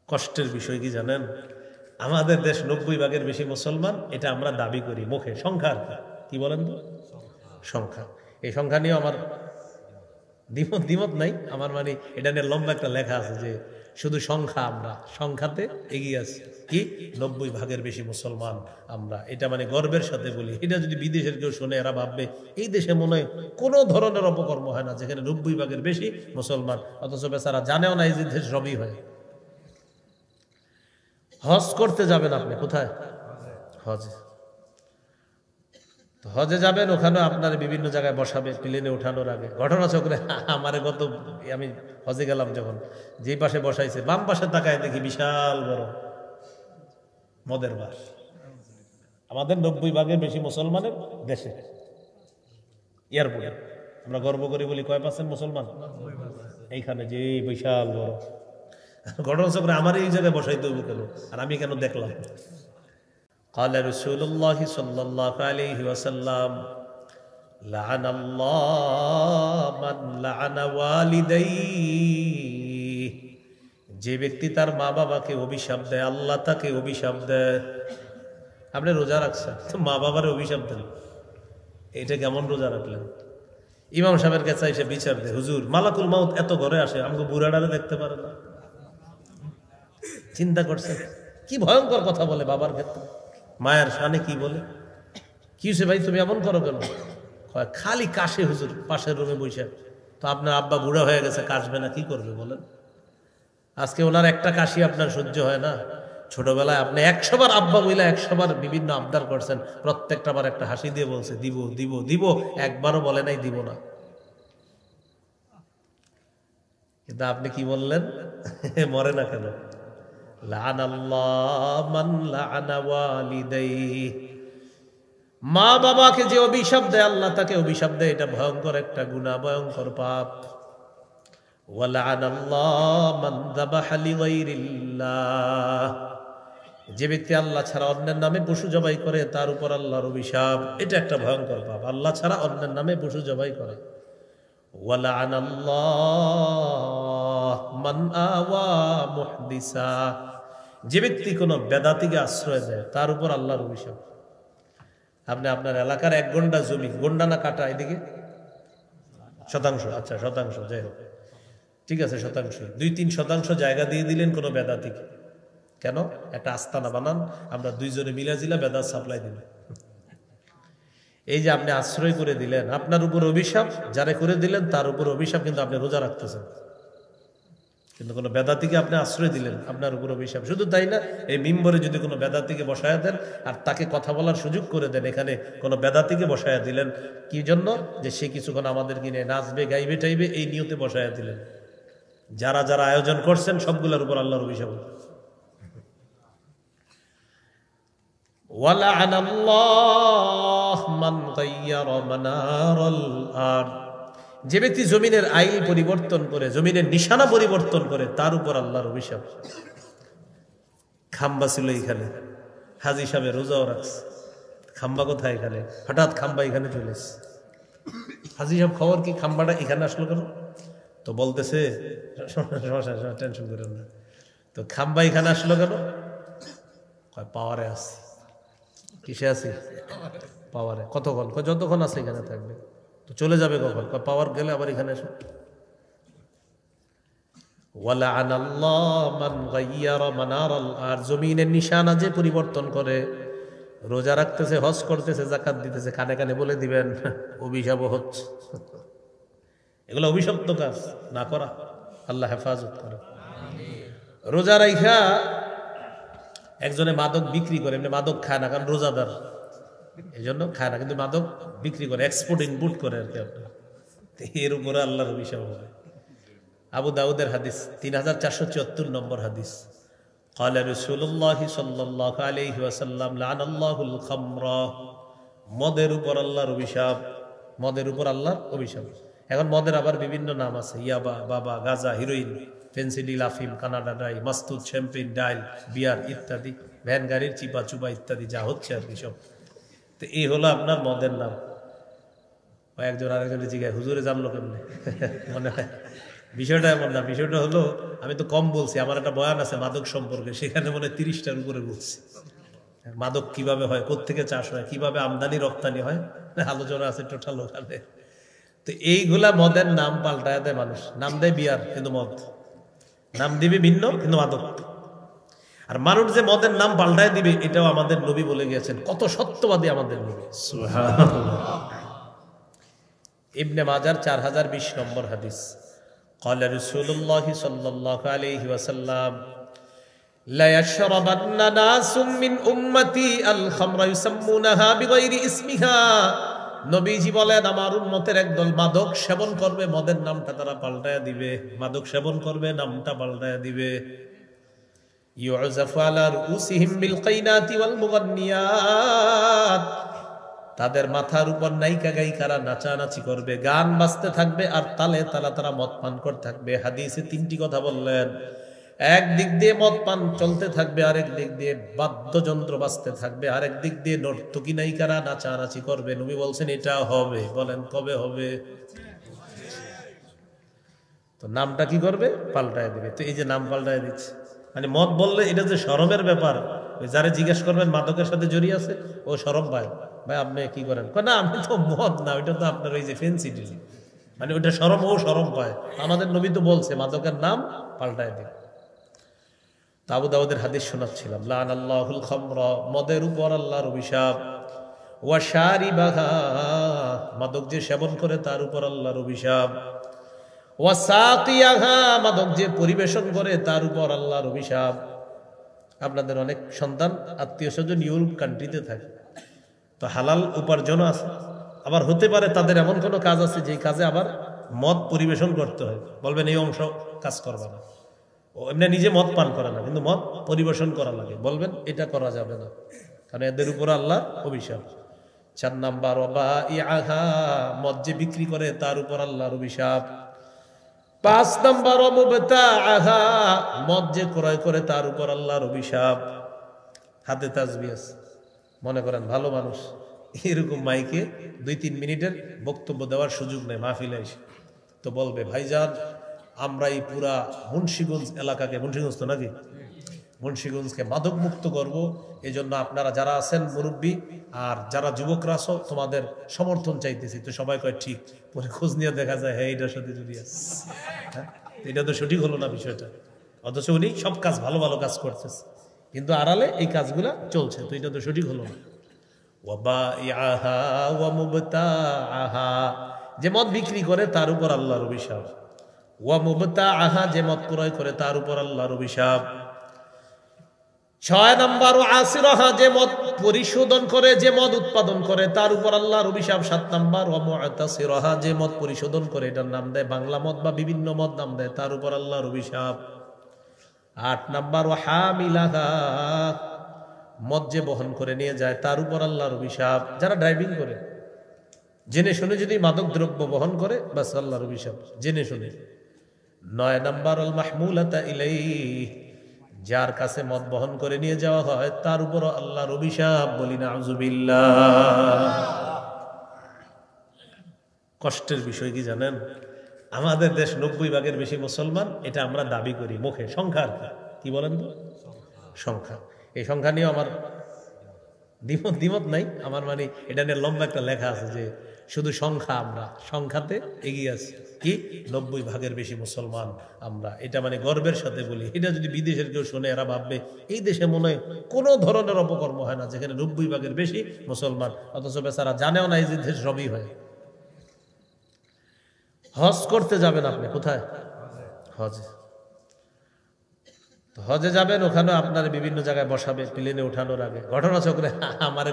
কষ্টের বিষয় কি জানেন, আমাদের দেশ 90 ভাগের বেশি মুসলমান, এটা আমরা দাবি করি মুখে, সংখ্যার কি বলেন তো, সংখ্যা। এই সংখ্যা নিয়ে আমার দ্বিমত নাই আমার, মানে এটা নিয়ে লম্বা একটা লেখা আছে যে শুধু সংখ্যা, আমরা সংখ্যাতে এগিয়ে আছি, কি 90 ভাগের বেশি মুসলমান আমরা, এটা মানে গর্বের সাথে বলি। এটা যদি বিদেশের কেউ শুনে এরা ভাববে এই দেশে মনে হয় কোনো ধরনের অপকর্ম হয় না যেখানে 90 ভাগের বেশি মুসলমান, অথচ বেচারা জানেও না এই যে দেশ সবই হয়। হজ করতে যাবেন আপনি কোথায়? হজে। তো হজে যাবেন, ওখানে আপনার বিভিন্ন জায়গায় বসাবে প্লেনে ওঠানোর আগে। ঘটনাচক্রে আমারে আমি হজে গেলাম যখন, যে পাশে বসাইছে বাম পাশে তাকায় দেখি বিশাল বড় মদের বাস। আমাদের 90 ভাগের বেশি মুসলমানের দেশে এয়ারপোর্টে আমরা গর্ব করি বলি কয় % মুসলমান, এইখানে যে বিশাল বড়। ঘটনাচক্রে আমার এই জায়গায় বসাইতে হবে কেন, আর আমি কেন দেখলাম? قال رسول الله صلى الله عليه وسلم لعن الله من لعن والديه, যে ব্যক্তি তার মা বাবাকে অভিশাপ দেয় আল্লাহ তাকে অভিশাপ দেয়। আপনি রোজা রাখছেন তো মা বাবারে অভিশাপ দেন, এটা কেমন রোজা রাখলেন? ইমাম সাহেবের কাছে এসে বিচার দেয়, হুজুর মালাকুল মাউত এত ঘরে আসে, আমাকে বুড়াডারে দেখতে পারে না। চিন্তা করছেন কি ভয়ঙ্কর কথা বলে বাবার ক্ষেত্রে, মায়ের শানে কি বলে, কি হয়েছে ভাই তুমি এমন করো কেন? খালি কাশে হুজুর পাশের রুমে বসে। তো আপনার আব্বা বুড়া হয়ে গেছে, কাশবে না, কি করবে বলেন? আজকে ওনার একটা কাশি আপনার সহ্য হয় না। ছোটবেলায় আপনি 100 বার আব্বা বইলা 100 বার বিভিন্ন আবদার করছেন, প্রত্যেকটা বার একটা হাসি দিয়ে বলছে দিব দিব দিব, একবারও বলে নাই দিব না। কিন্তু আপনি কি বললেন? মরে না কেন? মা বাবাকে যে অভিশাপ দেয় আল্লাহ তাকে অভিশাপ দেয়, এটা ভয়ঙ্কর একটা গুনাহ, ভয়ঙ্কর পাপ। যে ব্যক্তি আল্লাহ ছাড়া অন্যের নামে পশু জবাই করে তার উপর আল্লাহর অভিশাপ, এটা একটা ভয়ঙ্কর পাপ, আল্লাহ ছাড়া অন্যের নামে পশু জবাই করা। যে ব্যক্তি কোন বেদাতিকে আশ্রয় দেয় তার উপর আল্লাহর অভিশাপ। আপনি আপনার এলাকার 1 গন্ডা জমি, গন্ডা না কাটা এদিকে শতাংশ, আচ্ছা শতাংশ, যাই হোক ঠিক আছে, শতাংশ 2-3 শতাংশ জায়গা দিয়ে দিলেন কোন বেদাতিকে। কেন? একটা আস্তানা বানান, আমরা 2 জনে মিলাজিলা বেদাত সাপ্লাই দিল। এই যে আপনি আশ্রয় করে দিলেন, আপনার উপর অভিশাপ, যারে করে দিলেন তার উপর অভিশাপ, কিন্তু আপনি রোজা রাখতেছেন। কিন্তু কোনো বেদাতিকে আপনি আশ্রয় দিলেন, আপনার উপর অভিশাপ। শুধু তাই না, এই মিম্বরে যদি কোনো বেদাতিকে বসায়া দেন আর তাকে কথা বলার সুযোগ করে দেন, এখানে কোনো বেদাতিকে বসায়া দিলেন, কি জন্য? যে সে কিছুক্ষণ আমাদের কিনে নাচবে গাইবে টাইবে, এই নিয়তে বসায়া দিলেন। যারা যারা আয়োজন করছেন সবগুলোর উপর আল্লাহর অভিশাপ। وَلَعَنَ اللَّهُ مَنْ غَيَّرَ مَنَارَ الْأَرْضِ, যে ব্যক্তি জমিনের আইল পরিবর্তন করে, জমিনের নিশানা পরিবর্তন করে, তার উপর আল্লাহর অভিশাপ। খাম্বা ছিল এখানে, হাজী সাহেব রোজাও রাখছে, খাম্বা কোথায় এখানে? হঠাৎ খাম্বা এখানে চলে এসেছে। হাজী সাহেব খবর কি, খাম্বাটা এখানে আসলো কেন? তো বলতেছে টেনশন করেন না, তো খাম্বা এখানে আসলো কেন? পাওয়ারে আছে। কিসে আছি? পাওয়ারে। কতক্ষণ? যতক্ষণ আছে এখানে থাকবে। তো চলে যাবে কখন? পাওয়ার গেলে আবার এখানে এসো। আর জমিনের নিশানা যে পরিবর্তন করে, রোজা রাখতেছে, হজ করতেছে, যাকাত দিতেছে, কানে কানে বলে দিবেন অভিশাপ হচ্ছে। এগুলো অভিশপ্ত কাজ না করা, আল্লাহ হেফাজত করে। রোজা রাইখা একজনে মাদক বিক্রি করে, এমনি মাদক খায় না, কারণ রোজাদার, এই জন্য খায় না, কিন্তু মাদক বিক্রি করে, এক্সপোর্ট ইনপুট করে আর কি। আপনার এর উপরে আল্লাহর অভিশাপ হবে। আবু দাউদের হাদিস, 3474 নম্বর হাদিস। قال رسول الله صلى الله عليه وسلم لعن الله الخمر, মদের উপর আল্লাহর অভিশাপ, মদের উপর আল্লাহর অভিশাপ। এখন মদের আবার বিভিন্ন নাম আছে, ইয়াবা, বাবা, গাঁজা, হিরোইন, ফেন্সিডিল, আফিম, কানাডা ড্রাই, মাস্তুদ, শ্যাম্পেন, ডাইল, বিয়ার ইত্যাদি, ভ্যান গাড়ির চিপা চুপা ইত্যাদি যা হচ্ছে আর কি সব। তো এই হলো আপনার মদের নাম। একজন আরেকজনের জিজ্ঞাসা, হুজুরে জানলো কেমনে? মনে হয় বিষয়টা এমন না, বিষয়টা হলো আমি তো কম বলছি, আমার একটা বয়ান আছে মাদক সম্পর্কে, সেখানে মনে 30টার উপরে বলছি। মাদক কিভাবে হয়, কোত্থেকে চাষ হয়, কিভাবে আমদানি রপ্তানি হয়, আলোচনা আছে টোটাল ওখানে। তো এইগুলা মদের নাম পাল্টায় দেয় মানুষ, নাম দেয় বিয়ার কিন্তু মদ, নাম দিবে ভিন্ন কিন্তু মাদক। আর মানুষ যে মদের নাম পাল্টায় দিবে এটাও আমাদের নবী বলে গিয়েছেন, কত সত্যবাদী আমাদের নবী। সুবহানাল্লাহ। ইবনে মাজার 4020 নম্বর হাদিস, قال رسول الله صلى الله عليه وسلم لا يشربن ناس من امتي الخمر يسمونها بغير اسمها। নবীজি বলেন আমার উম্মতের একদল মাদক সেবন করবে, মদের নামটা তারা পাল্টায়া দিবে, মাদক সেবন করবে, নামটা পাল্টায়া দিবে। ইউযাফু আলা রুসিহিম বিল কাইনাতি ওয়াল মুগান্নিয়াত, তাদের মাথার উপর নায়িকা গায়িকারা নাচানাচি করবে, গান বাজতে থাকবে, আর তালে তালা তারা মদ পান করতে থাকবে। হাদিসে 3টি কথা বললেন, এক দিক দিয়ে মদ পান চলতে থাকবে, আরেক দিক দিয়ে বাদ্যযন্ত্র বাজতে থাকবে, আরেক দিক দিয়ে নর্তকী নায়িকারা নাচানাচি করবে। নবী বলছেন এটা হবে। বলেন কবে হবে? তো নামটা কি করবে? পাল্টায় দিবে। তো এই যে নাম পাল্টায় দিচ্ছে, মানে মদ বললে এটা যে শরমের ব্যাপার, যারা জিজ্ঞেস করবেন মাদকের সাথে জড়িয়ে আছে, ও শরম পায়, ভাই আপনি কি করেন? না আমি তো মদ না, ওইটা তো আপনার ওই যে ফেন্সি ডিল, মানে ওইটা শরম, ও শরম পায়। আমাদের নবী তো বলছে মাদকের নাম পাল্টায় দিবে। আবু দাউদের হাদিস শোনাচ্ছিলাম, লানাল্লাহুল খামরা, মদের উপর আল্লাহর অভিশাপ, ওয়া শারিবাহা, মাদক যে সেবন করে তার উপর আল্লাহর অভিশাপ, ওয়া সাকিয়াহা, মাদক যে পরিবেশন করে তার উপর আল্লাহর অভিশাপ। আপনাদের অনেক সন্তান আত্মীয় স্বজন ইউরোপ কান্ট্রিতে থাকে, তো হালাল উপার্জন আছে, আবার হতে পারে তাদের এমন কোনো কাজ আছে যে কাজে আবার মদ পরিবেশন করতে হয়। বলবেন এই অংশ কাজ করবে না, ও এমনি নিজে মদ পান করে না কিন্তু মদ পরিবেশন করা লাগে, বলবেন এটা করা যাবে না, কারণ এদের উপর আল্লাহ অভিশাপ। 4 নাম্বার, ওয়াবাইআহা, মদ যে বিক্রি করে তার উপর আল্লাহর অভিশাপ। 5 নাম্বার, ওয়ামুবতাআহা, মদ যে ক্রয় করে তার উপর আল্লাহর অভিশাপ। হাতে তাসবিহ আছে, মনে করেন ভালো মানুষ, এরকম মাইকে 2-3 মিনিটের বক্তব্য দেওয়ার সুযোগ নেই মাহফিলে এসে, তো বলবে ভাইজান আমরা এই পুরা মুন্সিগঞ্জ এলাকাকে, মুন্সিগঞ্জ তো নাকি, মুন্সিগঞ্জকে মাদক মুক্ত করবো, এই জন্য আপনারা যারা আছেন মুরব্বী আর যারা যুবকরা আছো তোমাদের সমর্থন চাইতেছি। তো সবাই কয় ঠিক, পরে খোঁজ নিয়ে দেখা যায় হ্যাঁ এটার সাথে যদি আছে, হ্যাঁ এটা তো সঠিক হলো না বিষয়টা, অথচ উনি সব কাজ ভালো ভালো কাজ করতেছে কিন্তু আড়ালে এই কাজগুলা চলছে, তো এটা তো সঠিক হলো না। ওয়াবাইআহা ওয়ামুবতাআহা, যে মদ বিক্রি করে তার উপর আল্লাহর অভিশাপ। ওয়ামুবতাআহা, যে মদ ক্রয় করে তার উপর আল্লাহর অভিশাপ। 6 নাম্বার, ওয়াসিরাহা, যে মদ পরিশোধন করে, যে মদ উৎপাদন করে তার উপর আল্লাহর অভিশাপ। 7 নাম্বার, ওয়ামুতাসিরাহা, যে মদ পরিশোধন করে, এটার নাম দেয় বাংলা মদ বা বিভিন্ন মদ নাম দেয়, তার উপর আল্লাহর অভিশাপ। 8 নাম্বার, ওয়াহামিলাহা, মদ যে বহন করে নিয়ে যায় তার উপর আল্লাহর অভিশাপ। যারা ড্রাইভিং করে জেনে শুনে যদি মাদক দ্রব্য বহন করে, বাস আল্লাহর অভিশাপ জেনে শুনে। 9 নাম্বার, আল মাহমুলাতা ইলাইহি, যার কাছে মদ বহন করে নিয়ে যাওয়া হয় তার উপর আল্লাহর অভিশাপ। বলি নাউযুবিল্লাহ। কষ্টের বিষয় কি জানেন, আমাদের দেশ 90% বেশি মুসলমান, এটা আমরা দাবি করি মুখে, সংখ্যার কি বলেন তো, সংখ্যা। এই সংখ্যা নিয়ে আমার দ্বিমত নাই, আমার মানে এটা নিয়ে লম্বা একটা লেখা আছে যে শুধু সংখ্যা, আমরা সংখ্যাতে এগিয়ে আছি, কি 90% বেশি মুসলমান আমরা, এটা মানে গর্বের সাথে বলি। এটা যদি বিদেশের কেউ শুনে এরা ভাববে এই দেশে মনে হয় কোনো ধরনের অপকর্ম হয় না যেখানে 90% বেশি মুসলমান, অথচ বেচারা জানেও না এই যে দেশ সবই হয়। হজ করতে যাবেন আপনি, কোথায়? হজে। হজে যাবেন, ওখানে আপনার বিভিন্ন জায়গায় বসাবে প্লেনে ওঠানোর আগে। ঘটনা চক্রে আমারে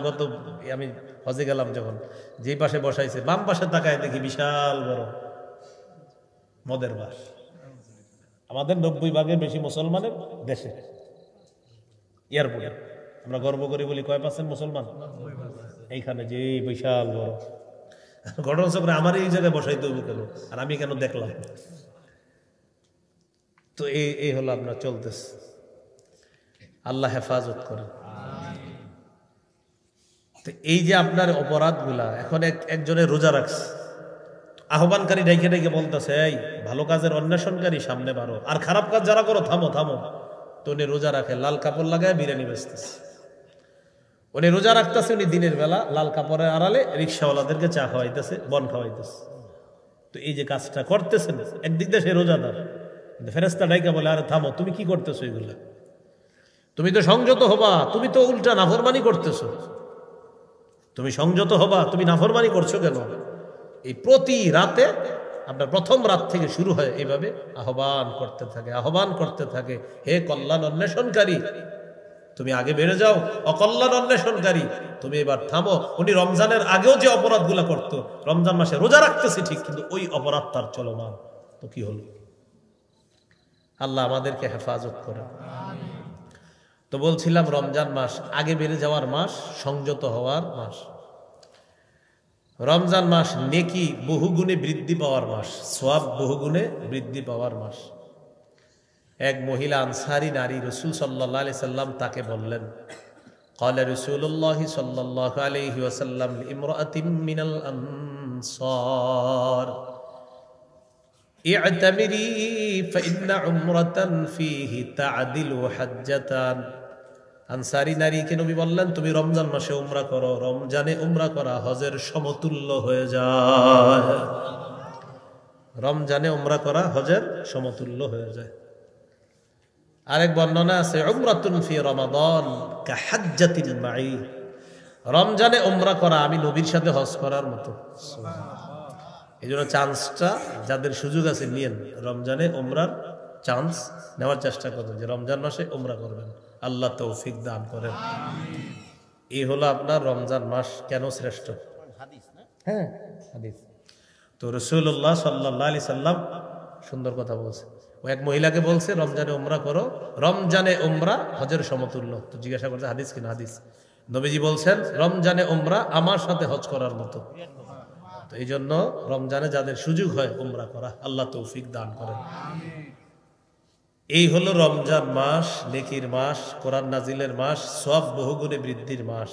আমি হজে গেলাম যখন, যেই পাশে বসাইছে বাম পাশে তাকায় দেখি বিশাল বড় মদের বাস। আমাদের 90% বেশি মুসলমানের দেশে এয়ারপোর্টে আমরা গর্ব করি বলি কয় % মুসলমান, এইখানে যে বিশাল বড় ঘটনা চক্রে আমার এই জায়গায় বসাইতে হইব কেন, আর আমি কেন দেখলাম? তো এই হলো আপনার চলতেছে। আল্লাহ হেফাজত করেন। তো এই যে আপনার অপরাধগুলা, এখন একজনের রোজা রাখছে, আহ্বানকারী ডাইকে ডাইকে বলতেছে, এই ভালো কাজের অন্বেষণকারী সামনে বাড়ো, আর খারাপ কাজ যারা করো থামো থামো। তো উনি রোজা রাখে, লাল কাপড় লাগায় বিরিয়ানি বেচতেছে। উনি রোজা রাখতেছে, উনি দিনের বেলা লাল কাপড়ের আড়ালে রিক্সাওয়ালাদেরকে চা খাওয়াইতেছে, বন খাওয়াইতেছে। তো এই যে কাজটা করতেছেন, একদিক দিয়ে সে রোজাদার, কিন্তু ফেরেশতা ডাইকা বলে, আরে থামো, তুমি কি করতেছো এগুলা? তুমি তো সংযত হবা, তুমি তো উল্টা নাফরমানি করতেছো। তুমি সংযত হবা, তুমি নাফরমানি করছো কেন? এই প্রতি রাতে আপনার প্রথম রাত থেকে শুরু হয় এইভাবে আহ্বান করতে থাকে, আহ্বান করতে থাকে, হে কল্যাণ অন্বেষণকারী তুমি আগে বেড়ে যাও, অকল্যাণ অন্বেষণকারী তুমি এবার থামো। উনি রমজানের আগেও যে অপরাধগুলো করতো, রমজান মাসে রোজা রাখতেছে ঠিক, কিন্তু ওই অপরাধ তার চলমান। তো কি হলো? আল্লাহ আমাদেরকে হেফাজত করেন। তো বলছিলাম রমজান মাস আগে বেড়ে যাওয়ার মাস, সংযত হওয়ার মাস। রমজান মাস নেকি বহুগুণে বৃদ্ধি পাওয়ার মাস, সওয়াব বহুগুণে বৃদ্ধি পাওয়ার মাস। এক মহিলা আনসারী নারী, রাসূল সাল্লাল্লাহু আলাইহি সাল্লাম তাকে বললেন, ক্বালা রাসূলুল্লাহ সাল্লাল্লাহু আলাইহি ওয়াসাল্লাম লিইমরাআতিন মিনাল আনসার ই'তামিরি ফাইন্না উমরাতান ফীহি তা'দিলু হাজ্জাতান। আনসারী নারীকে নবী বললেন, তুমি রমজান মাসে উমরা করো, রমজানে উমরা করা হজের সমতুল্য হয়ে যায়। রমজানে উমরা করা হজের সমতুল্য হয়ে যায়। আরেক বর্ণনা আছে, উমরাতুন ফি রমাদান কাহাজ্জাতিন মাই। রমজানে উমরা করা আমি নবীর সাথে হজ করার মতো। এই জন্য চান্সটা যাদের সুযোগ আছে নিয়েন, রমজানে উমরার চান্স নেওয়ার চেষ্টা করবেন, যে রমজান মাসে উমরা করবেন। আল্লাহ তৌফিক দান করেন। এই হলো আপনার রমজান মাস কেন শ্রেষ্ঠ। হ্যাঁ, হাদিস। তো রাসূলুল্লাহ সাল্লাল্লাহু আলাইহি সাল্লাম সুন্দর কথা বলছে। ও এক মহিলাকে বলছে, রমজানে উমরা করো, রমজানে উমরা হজের সমতুল্য। তো জিজ্ঞাসা করছে হাদিস কিনা? হাদিস। নবীজি বলছেন রমজানে উমরা আমার সাথে হজ করার মতো। তো এই জন্য রমজানে যাদের সুযোগ হয় উমরা করা, আল্লাহ তৌফিক দান করেন। এই হলো রমজান মাস, নেকির মাস, কোরআন নাজিলের মাস, সওয়াব বহুগুণে বৃদ্ধির মাস।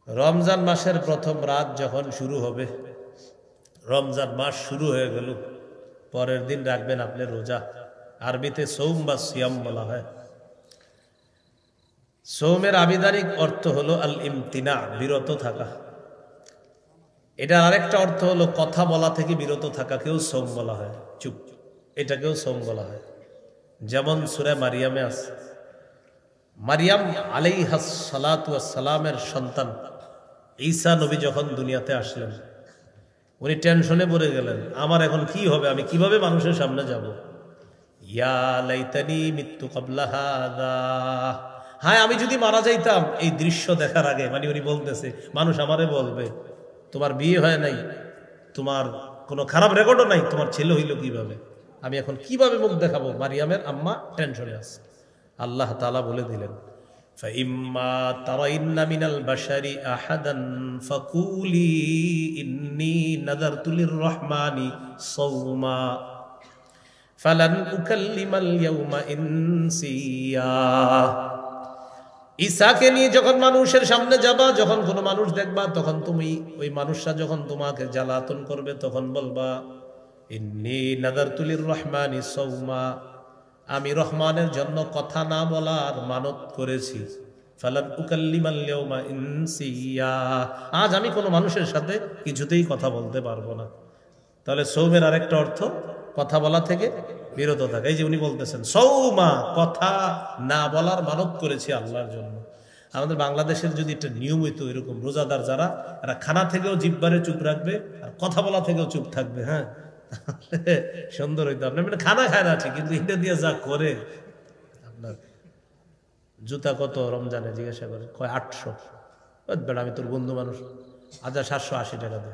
রমজান মাসের প্রথম রাত যখন শুরু হবে, রমজান মাস শুরু হয়ে গেল, পরের দিন রাখবেন আপনি রোজা। আরবিতে সৌম বা সিয়াম বলা হয়। সৌমের আবিধানিক অর্থ হলো আল ইমতিনা, বিরত থাকা। এটার আরেকটা অর্থ হলো কথা বলা থেকে বিরত থাকাকেও সৌম বলা হয়, চুপ, এটাকেও সৌম বলা হয়। যেমন সূরা মারিয়ামে আছে, মারিয়াম আলাইহাস সালাতু ওয়াস সালামের সন্তান ঈসা নবী যখন দুনিয়াতে আসলেন, উনি টেনশনে পড়ে গেলেন, আমার এখন কি হবে, আমি কিভাবে মানুষের সামনে যাব। ইয়া লাইতানি মিত্তু ক্বাবলা হাযা, হায় আমি যদি মারা যাইতাম এই দৃশ্য দেখার আগে। মানে উনি বলতেছে, মানুষ আমারে বলবে তোমার বিয়ে হয় নাই, তোমার কোনো খারাপ রেকর্ডও নাই, তোমার ছেলে হইল কিভাবে, আমি এখন কিভাবে মুখ দেখাবো। মারিয়ামের আম্মা টেনশনে আছে। আল্লাহ তাআলা বলে দিলেন, ফাইম্মা তারাইন্না মিনাল বাশারি আহাদান ফাকুলি ইন্নী নাযারতু লিররহমানি সাওমা ফালান উকাল্লিমাল ইয়াওমা ইনসিয়া। ঈসাকে নিয়ে যখন মানুষের সামনে যাবা, যখন কোনো মানুষ দেখবা, তখন তুমি ওই মানুষরা যখন তোমাকে জ্বালাতন করবে, তখন বলবা ইন্নী নাযারতু লিররহমানি সাওমা, আমি রহমানের জন্য কথা না বলার মানত করেছি। ফালান উকাল্লিমাল ইয়াওমা ইনসিয়া, আজ আমি কোনো মানুষের সাথে কিছুতেই কথা বলতে পারবো না। তাহলে সৌমের আরেকটা অর্থ কথা বলা থেকে বিরত থাকা। এই যে উনি বলতেছেন সৌমা, কথা না বলার মানত করেছি আল্লাহর জন্য। আমাদের বাংলাদেশের যদি একটা নিয়ম হইতো এরকম, রোজাদার যারা, এরা খানা থেকেও জিহ্বারে চুপ রাখবে আর কথা বলা থেকেও চুপ থাকবে। হ্যাঁ, সুন্দর হইতো। আপনার মানে খানা খায় না ঠিক, কিন্তু এটা দিয়ে যা করে। আপনার জুতা কত রমজানে জিজ্ঞাসা করে, কয় 800। বেড়া আমি তোর বন্ধু মানুষ, 780 টাকা দে।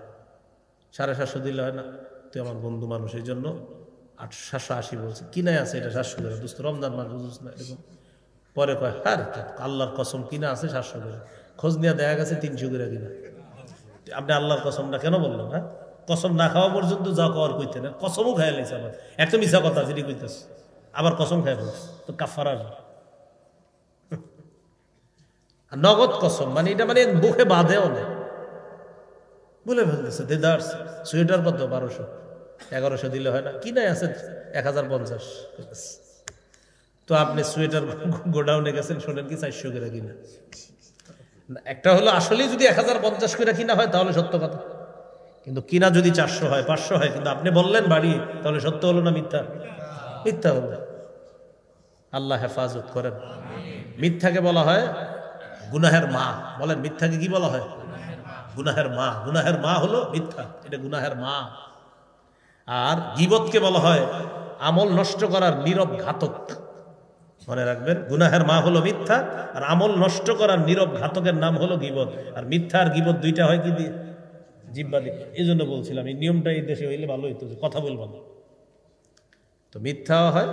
750 দিলে হয় না? তুই আমার বন্ধু মানুষ, এই জন্য 780 বলছে। কিনাই আছে এটা 700 টাকা, দোস্ত রমজান মাস বুঝুস না এরকম। পরে কয় হ্যাঁ আল্লাহর কসম কিনা আছে 700 করে, খোঁজ নিয়ে দেখা গেছে 300 করে কিনা। আপনি আল্লাহর কসমটা কেন বললেন? হ্যাঁ, কসম না খাওয়া পর্যন্ত যা কওয়ার কইতে না, কসমও খাইয়া লাইছে। আবার একটা মিছা কথা যেটি কইতেছে, আবার কসম খাই বলছে, তো কাফারা নগদ কসম, মানে এটা মানে মুখে বাঁধেও না। বলে ফেলতেছে দেদার্স সোয়েটার কত 1200 1100 দিলে হয় না, কি নাই আছে 1050। তো আপনি সোয়েটার গোডাউনে গেছেন, শোনেন কি 400 করে কিনা। একটা হলো আসলেই যদি 1050 করে কিনা হয় তাহলে সত্য কথা, কিন্তু কিনা যদি 400 হয় 500 হয়, কিন্তু আপনি বললেন বাড়ি, তাহলে সত্য হলো না মিথ্যা? মিথ্যা হলো। আল্লাহ হেফাজত করেন। মিথ্যাকে বলা হয় গুনাহের মা। বলেন মিথ্যাকে কি বলা হয়? গুনাহের মা। গুনাহের মা হলো মিথ্যা, এটা গুনাহের মা। আর গীবতকে বলা হয় আমল নষ্ট করার নীরব ঘাতক। মনে রাখবেন, গুনাহের মা হলো মিথ্যা, আর আমল নষ্ট করার নীরব ঘাতকের নাম হলো গীবত। আর মিথ্যা আর গীবত দুইটা হয় কি দিয়ে? জিহ্বা দিয়ে। এই জন্য বলছিলাম এই নিয়মটা এই দেশে হইলে ভালো হইতো, যে কথা বলবো না। তো মিথ্যাও হয়,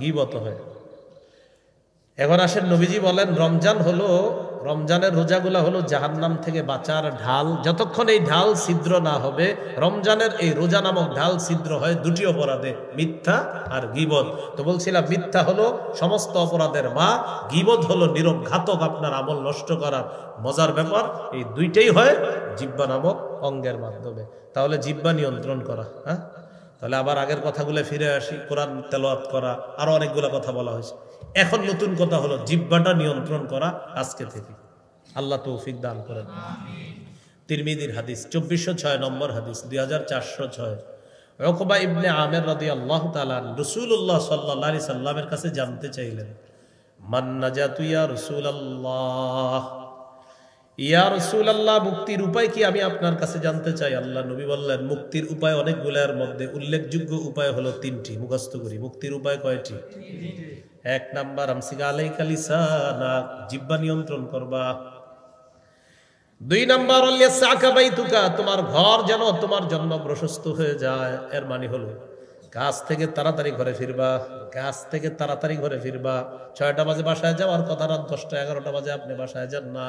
গীবতও হয়। এখন আসেন, নবীজি বলেন রমজান হলো, রমজানের রোজাগুলা হলো জাহান্নাম থেকে বাঁচার ঢাল। যতক্ষণ এই ঢাল ছিদ্র না হবে, রমজানের এই রোজা নামক ঢাল ছিদ্র হয় দুটি অপরাধে, মিথ্যা আর গীবত। তো বলছিলাম মিথ্যা হলো সমস্ত অপরাধের মা, গীবত হলো নীরব ঘাতক, আপনার আমল নষ্ট করার। মজার ব্যাপার, এই দুইটাই হয় জিহ্বা নামক অঙ্গের মাধ্যমে। তাহলে জিহ্বা নিয়ন্ত্রণ করা, হ্যাঁ। তাহলে আবার আগের কথাগুলো ফিরে আসি। কোরআন তেলাওয়াত করা, আরো অনেকগুলো কথা বলা হয়েছে। এখন নতুন কথা হলো জিহ্বাটা নিয়ন্ত্রণ করা আজকে থেকে। আল্লাহ তৌফিক দান করেন। তিরমিজির হাদিস 2406 নম্বর হাদিস, 2406। উকবা ইবনে আমির রাদিয়াল্লাহু তাআলা রাসূলুল্লাহ সাল্লাল্লাহু আলাইহি সাল্লামের কাছে জানতে চাইলেন, মান নাজাতু ইয়া রাসূলুল্লাহ, ইয়া রাসূলুল্লাহ মুক্তির উপায় কি আমি আপনার কাছে জানতে চাই। আল্লাহ নবী বললেন মুক্তির উপায় অনেকগুলোর মধ্যে উল্লেখযোগ্য উপায় হলো 3টি। মুখস্থ করি, মুক্তির উপায় কয়টি? 1 নাম্বার আমসিকা আলাইকা লিসানাক, জিহ্বা নিয়ন্ত্রণ করবা। 2 নাম্বার আল্লাসাকা বাইতুকা, তোমার ঘর যেন তোমার জন্য প্রশস্ত হয়ে যায়। এর মানে হলো কাজ থেকে তাড়াতাড়ি ঘরে ফিরবা, কাজ থেকে তাড়াতাড়ি ঘরে ফিরবা। 6টা বাজে বাসায় যাওয়ার কথা, রাত 10টা 11টা বাজে আপনি বাসায় যান না।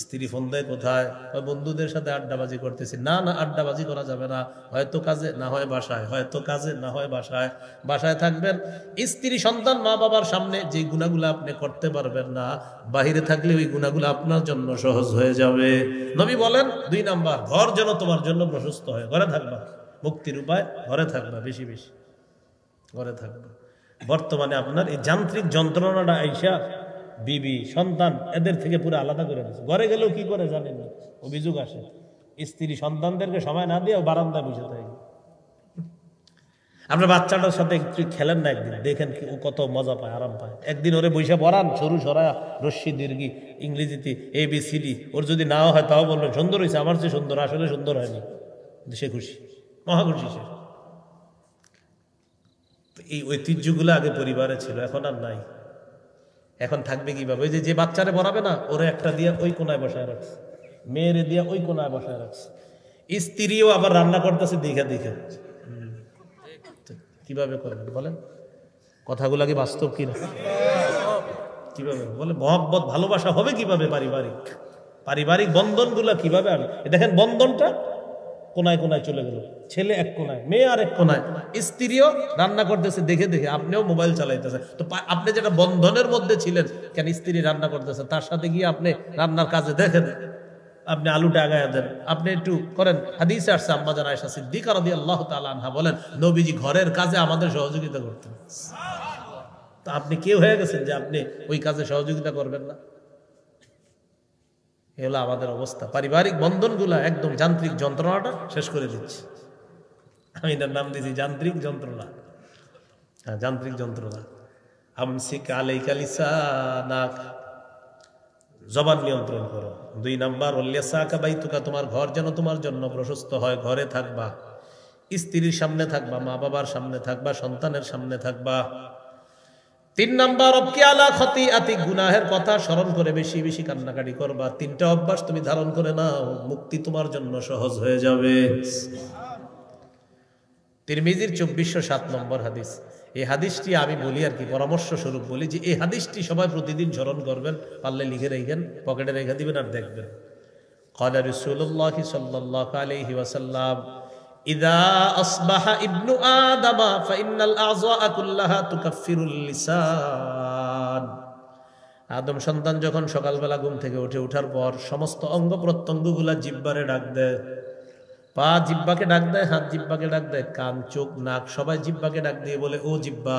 স্ত্রী ফোন দেয় কোথায়, বন্ধুদের সাথে আড্ডাবাজি করতেছি। না না, আড্ডাবাজি করা যাবে না, হয়তো কাজে না হয় বাসায়, হয়তো কাজে না হয় বাসায়। বাসায় থাকবেন, স্ত্রী সন্তান মা বাবার সামনে যে গুনাহগুলো আপনি করতে পারবেন না, বাহিরে থাকলে ওই গুনাহগুলো আপনার জন্য সহজ হয়ে যাবে। নবী বলেন 2 নাম্বার, ঘর যেন তোমার জন্য প্রশস্ত হয়, ঘরে থাকবা। মুক্তির উপায়, ঘরে থাকবা, বেশি বেশি ঘরে থাকবা। বর্তমানে আপনার এই যান্ত্রিক যন্ত্রণাটা আইসা বিবি সন্তান এদের থেকে পুরো আলাদা করে দিচ্ছে। ঘরে গেলেও কি করে জানেন না, অভিযোগ আসে স্ত্রী সন্তানদেরকে সময় না দিয়ে বারান্দায় বসে থাকে। আপনার বাচ্চাটার সাথে একটু খেলেন না, একদিন দেখেন ও কত মজা পায়, আরাম পায়। একদিন ওরে বসে পড়ান, সরু সরা রশ্মি দীর্ঘি ইংরেজিতে ABCD, ওর যদি নাও হয় তাও বলবেন সুন্দর হয়েছে, আমার চেয়ে সুন্দর, আসলে সুন্দর হয়নি, সে খুশি, মহা খুশি সে। এই ঐতিহ্যগুলো আগে পরিবারে ছিল, এখন আর নাই। এখন থাকবে কিভাবে? ওই যে বাচ্চারে পড়াবে না, ওরে একটা দিয়ে ওই কোনায় বসায় রাখছে, মেয়েরে দিয়ে ওই কোনায় বসায় রাখছে। স্ত্রীও আবার রান্না করতেছে দেখে দেখে। কিভাবে করবেন বলেন? কথাগুলো কি বাস্তব কিনা? কিভাবে বলে মহব্বত ভালোবাসা হবে কিভাবে? পারিবারিক বন্ধনগুলো কিভাবে আনে? দেখেন বন্ধনটা কোনায় কোনায় চলে গেল, ছেলে এক কোনায়, মেয়ে আর এক কোনায়, স্ত্রীও রান্না করতেছে দেখে দেখে, আপনিও মোবাইল চালাইতেছে। তো আপনি যেটা বন্ধনের মধ্যে ছিলেন, কেন স্ত্রী রান্না করতেছে তার সাথে গিয়ে আপনি রান্নার কাজে দেখেন, আপনি আলুটা আগায়া দেন, আপনি একটু করেন। হাদিসে আসছে আম্মা জান আয়েশা সিদ্দিকা রাদিয়াল্লাহু তাআলা আনহা বলেন, নবীজি ঘরের কাজে আমাদের সহযোগিতা করতেন। তো আপনি কেউ হয়ে গেছেন যে আপনি ওই কাজে সহযোগিতা করবেন না? এ হলো আমাদের অবস্থা। পারিবারিক বন্ধনগুলা একদম যান্ত্রিক যন্ত্রণাটা শেষ করে দিচ্ছে। আমি এটার নাম দিয়েছি যান্ত্রিক যন্ত্রণা। হ্যাঁ, যান্ত্রিক যন্ত্রণা। আমসিক আলাইকা লিসানাক, জবান নিয়ন্ত্রণ করো। 2 নাম্বার ওয়ালিয়াসাকা বাইতুকা, তোমার ঘর যেন তোমার জন্য প্রশস্ত হয়, ঘরে থাকবা, স্ত্রীর সামনে থাকবা, মা বাবার সামনে থাকবা, সন্তানের সামনে থাকবা। 3 নাম্বার অবকি আলা খতিআতি, গুনাহের কথা স্মরণ করে বেশি বেশি কান্নাকাটি করবা। 3টা অভ্যাস তুমি ধারণ করে নাও, মুক্তি তোমার জন্য সহজ হয়ে যাবে। তিরমিজির 2407 নম্বর হাদিস। এই হাদিসটি আমি বলি আর কি, পরামর্শ স্বরূপ বলি যে এই হাদিসটি সবাই প্রতিদিন স্মরণ করবেন, পারলে লিখে রেখেন, পকেটে রেখে দিবেন আর দেখবেন। ক্বালা রাসূলুল্লাহ সাল্লাল্লাহু আলাইহি ওয়াসাল্লাম, ইযা আসবাহা ইবনু আদম ফাইন্নাল আযা কুল্লাহা তুকাফফিরুল লিসান। আদম সন্তান যখন সকালবেলা ঘুম থেকে ওঠার পর সমস্ত অঙ্গ প্রত্যঙ্গগুলা জিহ্বারে ডাক দেয়, পা জিহ্বাকে ডাক দেয়, হাত জিহ্বাকে ডাক দেয়, কান চোখ নাক সবাই জিহ্বাকে ডাক দিয়ে বলে ও জিহ্বা।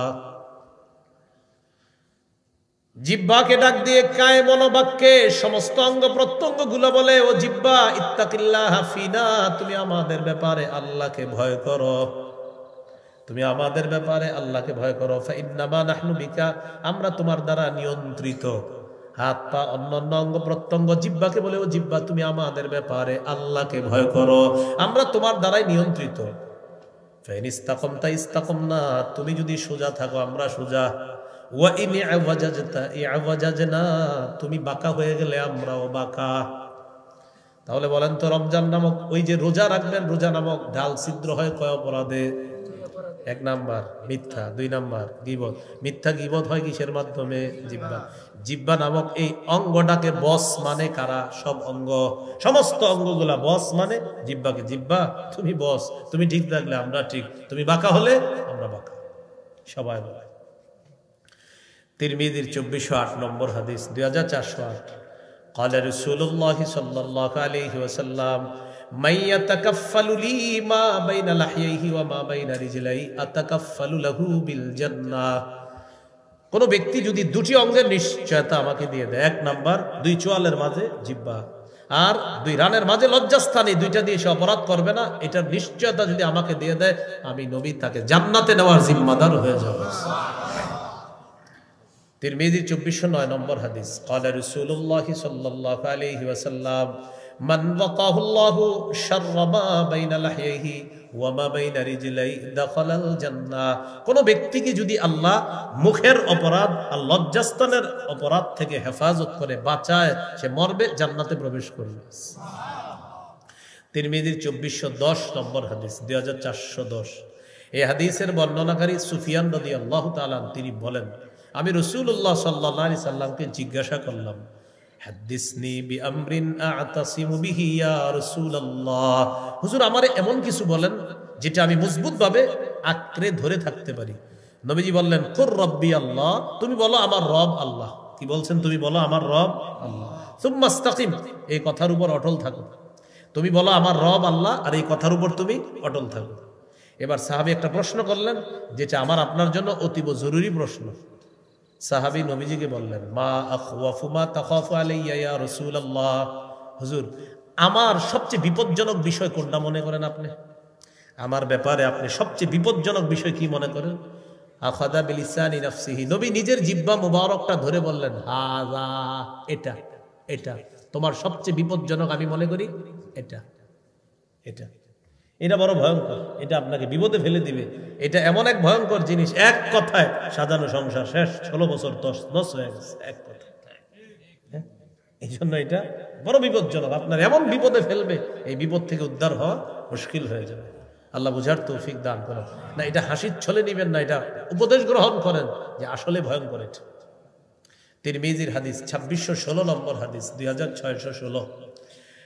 জিহ্বাকে ডাক দিয়ে কায়ে মনোবাক্যে সমস্ত অঙ্গ প্রত্যঙ্গ গুলো বলে ও জিহ্বা ইত্তাকিল্লাহ ফিনা, তুমি আমাদের ব্যাপারে আল্লাহকে ভয় করো, তুমি আমাদের ব্যাপারে আল্লাহকে ভয় করো। ফাইন্নামা নাহনু বিকা, আমরা তোমার দ্বারা নিয়ন্ত্রিত। হাত পা অন্যান্য অঙ্গ প্রত্যঙ্গ জিহ্বাকে বলে ও জিহ্বা তুমি আমাদের ব্যাপারে আল্লাহকে ভয় করো, আমরা তোমার দ্বারাই নিয়ন্ত্রিত। ফাইন ইস্তাকামতা ইস্তাকামনা, তুমি যদি সোজা থাকো আমরা সোজা। ওয়া ইন ইআওয়াজাজতা ইআওয়াজাজনা, তুমি বাঁকা হয়ে গেলে আমরাও বাঁকা। তাহলে বলেন তো, রমজান নামক ওই যে রোজা রাখবেন, রোজা নামক ঢাল ছিদ্র হয় কয় অপরাধে? 1 নাম্বার মিথ্যা, 2 নাম্বার গীবত। মিথ্যা গীবত হয় কিসের মাধ্যমে? জিহ্বা। জিহ্বা নামক এই অঙ্গটাকে বস মানে কারা? সব অঙ্গ, সমস্ত অঙ্গগুলা বস মানে জিহ্বাকে। জিহ্বা তুমি বস, তুমি ঠিক থাকলে আমরা ঠিক, তুমি বাঁকা হলে আমরা বাঁকা, সবাই বলে। তিরমিজির 2408 নম্বর হাদিস, 2408। قال رسول الله صلى الله عليه وسلم من يتكفل لي ما بين لحييه وما بين رجليه اتكفل له بالجنه। কোন ব্যক্তি যদি দুটি অঙ্গের নিশ্চয়তা আমাকে দিয়ে দেয়, 1 নাম্বার 2 চোয়ালের মাঝে জিহ্বা আর 2 রানের মাঝে লজ্জাস্থানে, 2টা দিয়ে সে অপরাধ করবে না, এটার নিশ্চয়তা যদি আমাকে দিয়ে দেয়, আমি নবী তাকে জান্নাতে নেওয়ার জিম্মাদার হয়ে যাব। তিরমিজি 2409 নম্বর হাদিস। ক্বালা রাসূলুল্লাহ সাল্লাল্লাহু আলাইহি ওয়াসাল্লাম মান ওয়াকাহুল্লাহু শাররা মা বাইনা লাহইহি ওয়া মা বাইনা রিজলাইহি দাখালাল জান্নাহ। কোন ব্যক্তিকে যদি আল্লাহ মুখের অপরাধ আর লজ্জাস্থানের অপরাধ থেকে হেফাজত করে বাঁচায়, সে মরবে, জান্নাতে প্রবেশ করবে। তিরমিজির 2410 নম্বর হাদিস, 2410। এই হাদিসের বর্ণনাকারী সুফিয়ান রাদিয়াল্লাহু তাআলা তিনি বলেন, আমি রাসূলুল্লাহ সাল্লাল্লাহু আলাইহি সাল্লামকে জিজ্ঞাসা করলাম, হাদিসনি বিআমরিন আ'তাসিমু বিহি ইয়া রাসূলুল্লাহ, হুজুর আমারে এমন কিছু বলেন যেটা আমি মজবুতভাবে আঁকড়ে ধরে থাকতে পারি। নবীজি বললেন, কুর রাব্বি আল্লাহ, তুমি বলো আমার রব আল্লাহ। কি বলছেন? তুমি বলো আমার রব আল্লাহ। সুম্মা ইসতাকিম, এই কথার উপর অটল থাকো। তুমি বলো আমার রব আল্লাহ, আর এই কথার উপর তুমি অটল থাকো। এবার সাহাবী একটা প্রশ্ন করলেন, যেটা আমার আপনার জন্য অতীব জরুরি প্রশ্ন। সাহাবী নবীজিকে বললেন, মা আখওয়াফু মা তাখাফু আলাইয়া ইয়া রাসূলুল্লাহ, হুজুর আমার সবচেয়ে বিপজ্জনক বিষয় কোনটা মনে করেন আপনি? আমার ব্যাপারে আপনি সবচেয়ে বিপজ্জনক বিষয় কি মনে করেন? আখাদা বিলিসানি নাফসিহি, নবী নিজের জিহ্বা মুবারকটা ধরে বললেন, হাযা, এটা এটা তোমার সবচেয়ে বিপজ্জনক আমি মনে করি এটা এটা এটা বড় ভয়ঙ্কর, এটা আপনাকে বিপদে ফেলে দিবে। এটা এমন এক ভয়ঙ্কর জিনিস, এক কথায় সাজানো সংসার শেষ, 16 বছর নষ্ট হয়ে গেছে এক কথা। এই জন্য এটা বড় বিপজ্জনক, আপনার এমন বিপদে ফেলবে, এই বিপদ থেকে উদ্ধার হওয়া মুশকিল হয়ে যাবে। আল্লাহ বুঝার তৌফিক দান করেন। না এটা হাসির ছলে নিবেন না, এটা উপদেশ গ্রহণ করেন যে আসলে ভয়ঙ্কর এটা। তিরমিজির হাদিস 2616 নম্বর হাদিস, 2616।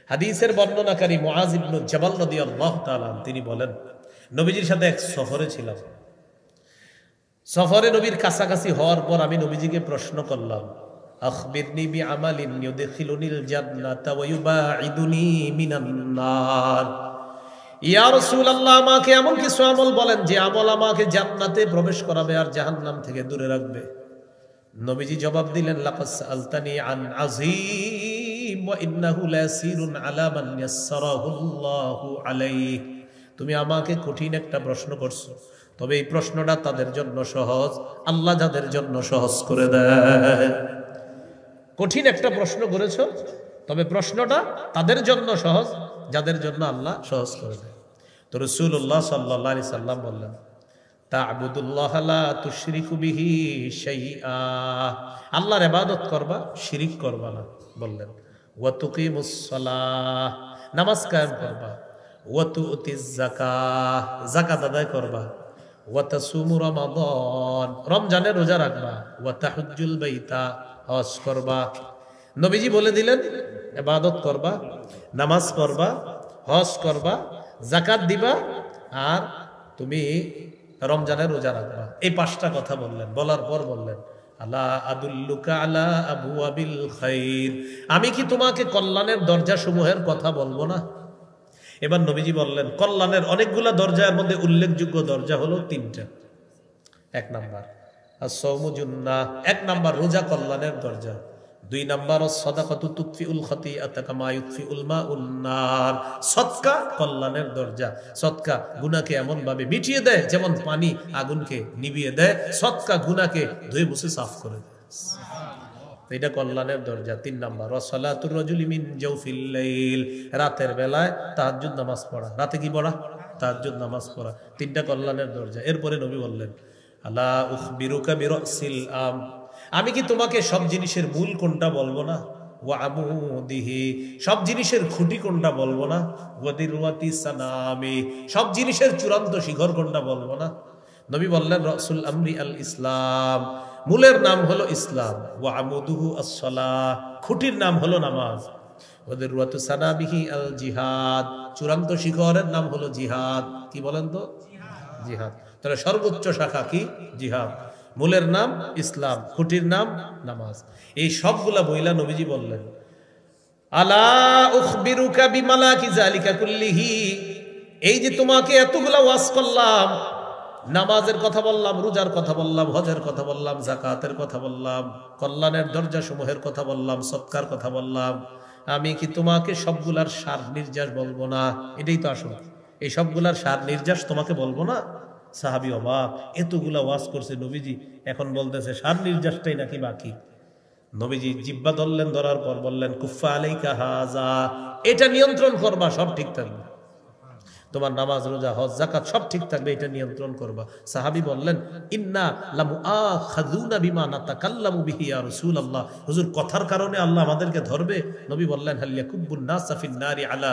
হাদিসের বর্ণনাকারী মুআজ ইবনে জাবাল রাদিয়াল্লাহু তাআলা তিনি বলেন, নবীজির সাথে এক সফরে ছিলাম। সফরে নবীর কাছাকাছি হওয়ার পর আমি নবীজিকে প্রশ্ন করলাম, আখবিরনি বিআমালিন ইউদখিলুনিল জান্নাতা ওয়া ইউবাঈদুনি মিনান নার। ইয়া রাসূলুল্লাহ, আমাকে এমন কিছু আমল বলেন যে আমল আমাকে জান্নাতে প্রবেশ করাবে আর জাহান্নাম থেকে দূরে রাখবে। নবীজি জবাব দিলেন, লাকাদ সাআলতানি আন আযীম ওয়া ইন্নাহু লাসিরুন আলা মান ইয়াসসারাহুল্লাহু আলাইহি। তুমি আমাকে কঠিন একটা প্রশ্ন করছো, তবে এই প্রশ্নটা তাদের জন্য সহজ, আল্লাহ যাদের জন্য সহজ করে দেয়। কঠিন একটা প্রশ্ন করেছো, তবে প্রশ্নটা তাদের জন্য সহজ, যাদের জন্য আল্লাহ সহজ করে দেয়। তো রাসূলুল্লাহ সাল্লাল্লাহু আলাইহি সাল্লাম বললেন, তা'বুদুল্লাহ লা তুশরিকু বিহি শাইআ, আল্লাহর ইবাদত করবা, শিরিক করবা না। বললেন, ওয়া তুকিমুস সালাহ, নামাজ কায়েম করবা, ওয়া তুতিজ যাকাহ, যাকাত আদায় করবা, ওয়া তাসুমু রমাদান, রমজানের রোজা রাখবা, ওয়া তাহুজ্জুল বাইতা, হজ করবা। নবীজি বলে দিলেন, ইবাদত করবা, নামাজ পড়বা, হজ করবা, যাকাত দিবা, আর তুমি রমজানের রোজা রাখবা। এই 5টা কথা বললেন। বলার পর বললেন, আলা আদুল্লুকা আলা আবওয়াবিল খাইর, আমি কি তোমাকে কল্যাণের দরজা সমূহের কথা বলবো না? এবার নবীজি বললেন কল্যাণের অনেকগুলা দরজার মধ্যে উল্লেখযোগ্য দরজা হলো তিনটা। এক নাম্বার as-sawmu junnah, এক নাম্বার রোজা কল্যাণের দরজা। দুই number as-sadaqatu tudfi'ul khati'ata kama yudfi'ul ma'un nar, সদকা কল্যাণের দরজা। সদকা গুনাহকে এমন ভাবে মিটিয়ে দেয় যেমন পানি আগুনকে নিভিয়ে দেয়, সদকা গুনাহকে ধুয়ে মুছে সাফ করে দেয়। এটা কল্যাণের দরজা। তিন নাম্বার ওয়াসালাতুর রাজুলি মিন জাওফিল লাইল, রাতের বেলায় তাহাজ্জুদ নামাজ পড়া। রাতে কি পড়া? তাহাজ্জুদ নামাজ পড়া। তিনটা কল্যাণের দরজা। এরপরে নবী বললেন আলা উখবিরুকা বিরাসিল আম, আমি কি তোমাকে সব জিনিসের মূল কোনটা বলবো না? ওয়া আমুদিহি, সব জিনিসের খুঁটি কোনটা বলবো না? ওয়া দিরওয়াতি সানামি, সব জিনিসের চূড়ান্ত শিখর কোনটা বলবো না? নবী বললেন রাসূল আমরি আল ইসলাম, মূলের নাম হলো ইসলাম। ওয়া আমুদুহু আস-সালাহ, খুঁটির নাম হলো নামাজ। ওয়া দিরওয়াতু সানাবিহি আল জিহাদ, চূড়ান্ত শিখরের নাম হলো জিহাদ। কি বলেন তো? জিহাদ। তাহলে সর্বোচ্চ শাখা কি? জিহাদ। মূলের নাম ইসলাম, খুঁটির নাম নামাজ। এই সবগুলা বইলা নবীজি বললেন আলা উখবিরুকা বিমালাকি যালিকা কুল্লিহি, এই যে তোমাকে এতগুলা ওয়াজ করলাম, নামাজের কথা বললাম, রোজার কথা বললাম, হজের কথা বললাম, যাকাতের কথা বললাম, কল্যাণের দরজা সমূহের কথা বললাম, সৎকার কথা বললাম, আমি কি তোমাকে সবগুলার সার নির্যাস বলবো না? এটাই তো আসল। এই সবগুলার সার নির্যাস তোমাকে বলবো না? সাহাবী অবাক, এতগুলা ওয়াজ করছে নবীজি, এখন বলতেছে সার নির্যাসটাই নাকি বাকি। নবীজি জিব্বা ধরলেন, ধরার পর বললেন কুফা আলাইকা হাযা, এটা নিয়ন্ত্রণ করবা, সব ঠিক থাকবে। তোমার নামাজ, রোজা, হজ, যাকাত সব ঠিক থাকবে, এটা নিয়ন্ত্রণ করবা। সাহাবী বললেন ইন্না লামুআখাযুনা বিমা নাতাকাল্লামু বিহি ইয়া রাসূলুল্লাহ, হুজুর কথার কারণে আল্লাহ আমাদেরকে ধরবে? নবী বললেন হাল ইয়াকুব্বুন নাসা ফিন নারি আলা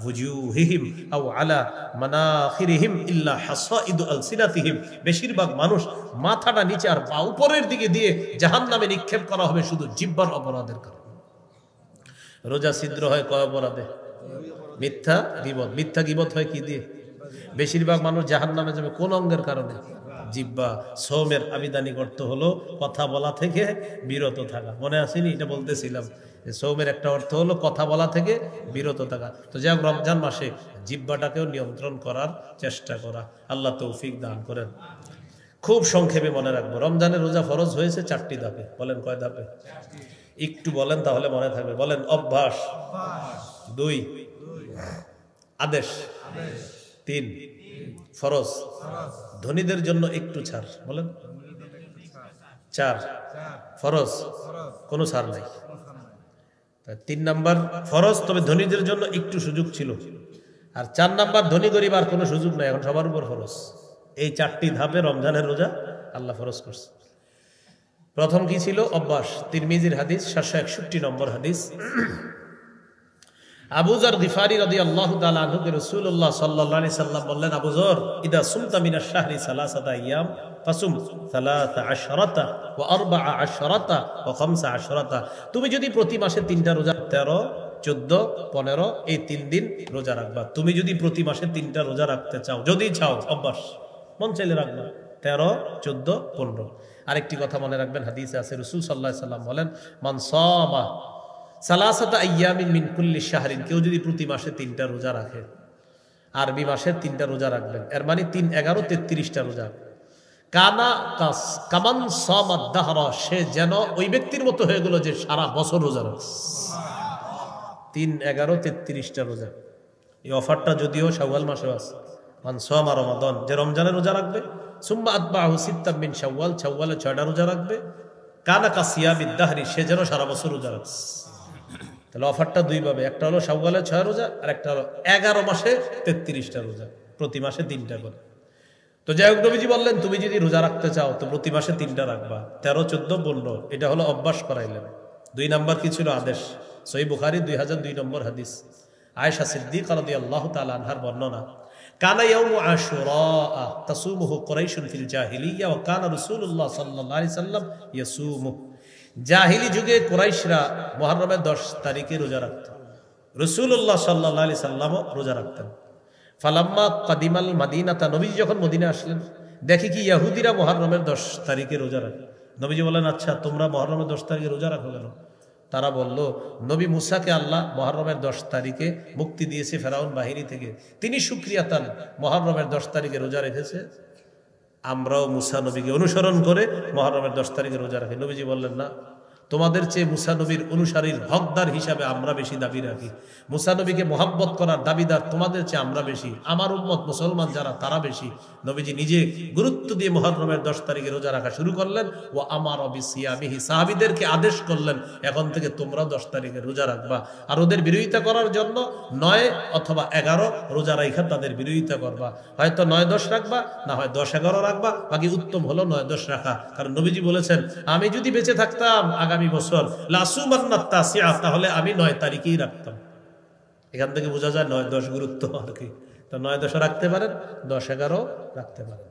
ওয়ুজুহিহিম আও আলা মানাখিরিহিম ইল্লা হাসাইদু আলসিনাতিহিম, বেশিরভাগ মানুষ মাথাটা নিচে আর পা উপরের দিকে দিয়ে জাহান্নামে নিক্ষেপ করা হবে শুধু জিহ্বার অপরাধের কারণে। রোজা ছিদ্র হয় কয় অপরাধে? মিথ্যা গীবত। মিথ্যা গীবত হয় কি দিয়ে? বেশিরভাগ মানুষ জাহান্নামে যাবে কোন অঙ্গের কারণে? জিহ্বা। সওমের আবিধানিক অর্থ হলো কথা বলা থেকে বিরত থাকা। মনে আসেনি? এটা বলতেছিলাম যে সওমের একটা অর্থ হলো কথা বলা থেকে বিরত থাকা। তো যাই হোক, রমজান মাসে জিহ্বাটাকেও নিয়ন্ত্রণ করার চেষ্টা করা। আল্লাহ তৌফিক দান করেন। খুব সংক্ষেপে মনে রাখবো, রমজানের রোজা ফরজ হয়েছে 4টি ধাপে। বলেন কয় ধাপে? একটু বলেন তাহলে মনে থাকবে। বলেন অভ্যাস, 2 আদেশ, 3 ফরজ, ধনীদের জন্য একটু ছাড়। বলেন 4 ফরজ, কোনো ছাড় নাই। 3 নাম্বার ফরজ, তবে ধনীদের জন্য একটু সুযোগ ছিল। আর 4 নাম্বার ধনী গরিব আর কোনো সুযোগ নাই, এখন সবার উপর ফরজ। এই 4টি ধাপে রমজানের রোজা আল্লাহ ফরজ করছে। প্রথম কি ছিল? অভ্যাস। তিরমিজির হাদিস, 761 নম্বর হাদিস। আবু যর গিফারি রাদিয়াল্লাহু তাআলা আনহু কে রাসূলুল্লাহ সাল্লাল্লাহু আলাইহি সাল্লাম বললেন, আবু যর ইদা সুমতা মিনাশ শাহরি সালাসাতা আইয়াম ফাসুম 13 ওয়া 14 ওয়া 15। তুমি যদি প্রতি মাসে 3টা রোজা, 13, 14, 15 এই 3 দিন রোজা রাখবা। তুমি যদি প্রতি মাসে 3টা রোজা রাখতে চাও, যদি চাও, অভ্যাস, মন চাইলে রাখবা 13, 14, 15। আরেকটি কথা মনে রাখবেন, হাদিসে আছে রাসূল সাল্লাল্লাহু আলাইহি সাল্লাম বলেন মান সামা সালাসাতা আইয়ামিন মিন কুল্লি শাহরিন, কেউ যদি প্রতি মাসে 3টা রোজা রাখে, আরবি মাসের 3টা রোজা রাখবেন, এর মানে 3, 11, 33টা রোজা। কানা কামান সামাদ দাহরা, সে যেন ওই ব্যক্তির মতো হয়ে গেল যে সারা বছর রোজা রাখে। 3, 11, 33টা রোজা। এই অফারটা যদিও শাওয়াল মাসেও আছে। মান সামা রমাদান, যে রমজানের রোজা রাখবে, সুম্মা আতবাহু সিত্তাম মিন শাওয়াল, শাওয়ালে 6টা রোজা রাখবে, কানা কাসিয়ামিদ দাহরি, সে যেন সারা বছর রোজা রাখে। তাহলে অফারটা 2 ভাবে, একটা হলো শাওয়ালে 6 রোজা, আর একটা হলো 11 মাসে 33টা রোজা, প্রতি মাসে 3টা করে। তো যাই হোক, নবীজি বললেন তুমি যদি রোজা রাখতে চাও তো প্রতি মাসে 3টা রাখবা, 13, 14, 15। এটা হলো অভ্যাস করাইলেন। 2 নাম্বার কি ছিল? আদেশ। সহিহ বুখারী 2002 নম্বর হাদিস, আয়েশা সিদ্দিকা রাদিয়াল্লাহু তাআলা আনহার বর্ণনা, কানা ইয়াউমু আশুরা তাসুমুহু কুরাইশুন ফিল জাহিলিয়া ওয়া কানা রাসূলুল্লাহ সাল্লাল্লাহু আলাইহি সাল্লাম ইয়াসুমু। জাহিলি যুগে কুরাইশরা মুহররমের 10 তারিখে রোজা রাখত, রাসূলুল্লাহ সাল্লাল্লাহু আলাইহি সাল্লামও রোজা রাখতেন। ফালাম্মা কাদিমাল মাদিনাতা, নবীজি যখন মদিনা আসলেন, দেখি কি ইহুদিরা মুহররমের 10 তারিখে রোজা রাখে। নবীজি বলেন, আচ্ছা তোমরা মুহররমের 10 তারিখে রোজা রাখো কেন? তারা বলল, নবী মুসাকে আল্লাহ মুহররমের 10 তারিখে মুক্তি দিয়েছে ফেরাউন বাহিনী থেকে, তিনি শুকরিয়াতান মুহররমের 10 তারিখে রোজা রেখেছে, আমরাও মুসা নবীকে অনুসরণ করে মুহররমের 10 তারিখে রোজা রাখি। নবীজি বললেন, না, তোমাদের চেয়ে মুসা নবীর অনুসারীর হকদার হিসাবে আমরা বেশি দাবি রাখি। মুসা নবীকে মহব্বত করার দাবিদার তোমাদের চেয়ে আমরা বেশি, আমার উম্মত মুসলমান যারা তারা বেশি। নবীজি নিজে গুরুত্ব দিয়ে মুহররমের 10 তারিখে রোজা রাখা শুরু করলেন। ও আমার বিসিয়ামিহি, সাহাবীদেরকে আদেশ করলেন, এখন থেকে তোমরা 10 তারিখে রোজা রাখবা। আর ওদের বিরোধিতা করার জন্য 9 অথবা 11 রোজা রাখা তাদের বিরোধিতা করবা। হয়তো 9-10 রাখবা, না হয় 10-11 রাখবা, বাকি উত্তম হলো 9-10 রাখা। কারণ নবীজি বলেছেন, আমি যদি বেঁচে থাকতাম আগামী বছর লাসুমান্নাত তাসিআ, তাহলে আমি 9 তারিখেই রাখতাম। এখান থেকে বোঝা যায় 9-10 গুরুত্ব আর কি। তো 9-10 রাখতে পারেন, 10-11 রাখতে পারেন।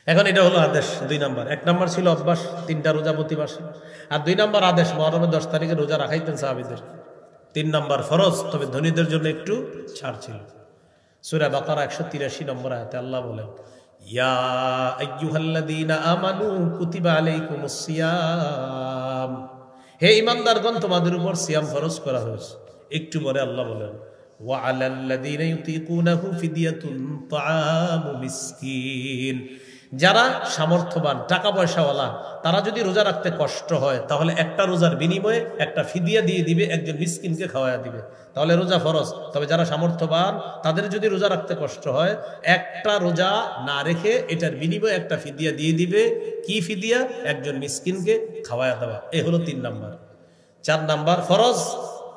এখন এটা হলো আদেশ 2 নাম্বার। 1 নাম্বার ছিল অভ্যাস, 3টা রোজা প্রতি মাসে। আর 2 নাম্বার আদেশ, মুহররমের 10 তারিখে রোজা রাখাইতেন সাহাবীদের। 3 নাম্বার ফরজ, তবে ধনীদের জন্য একটু ছাড় ছিল। সূরা বাকারা 183 নম্বর আয়াতে আল্লাহ বলেন, ইয়া আইয়ুহাল্লাযীনা আমানু কুতিবা আলাইকুমুস সিয়াম, হে ঈমানদারগণ তোমাদের উপর সিয়াম ফরজ করা হয়েছে। একটু পরে আল্লাহ বলেন, ওয়া আলাল্লাযীনা ইউতিকুনাহু ফিদিয়াতুন তাআমু মিসকিন, যারা সামর্থ্যবান টাকা পয়সাওয়ালা তারা যদি রোজা রাখতে কষ্ট হয় তাহলে একটা রোজার বিনিময়ে একটা ফিদিয়া দিয়ে দিবে, একজন মিসকিনকে খাওয়ায়া দিবে, তাহলে রোজা ফরজ। তবে যারা সামর্থ্যবান তাদের যদি রোজা রাখতে কষ্ট হয়, একটা রোজা না রেখে এটার বিনিময়ে একটা ফিদিয়া দিয়ে দিবে। কি ফিদিয়া? একজন মিসকিনকে খাওয়ায়া দেওয়া। এই হলো 3 নাম্বার। 4 নাম্বার ফরজ,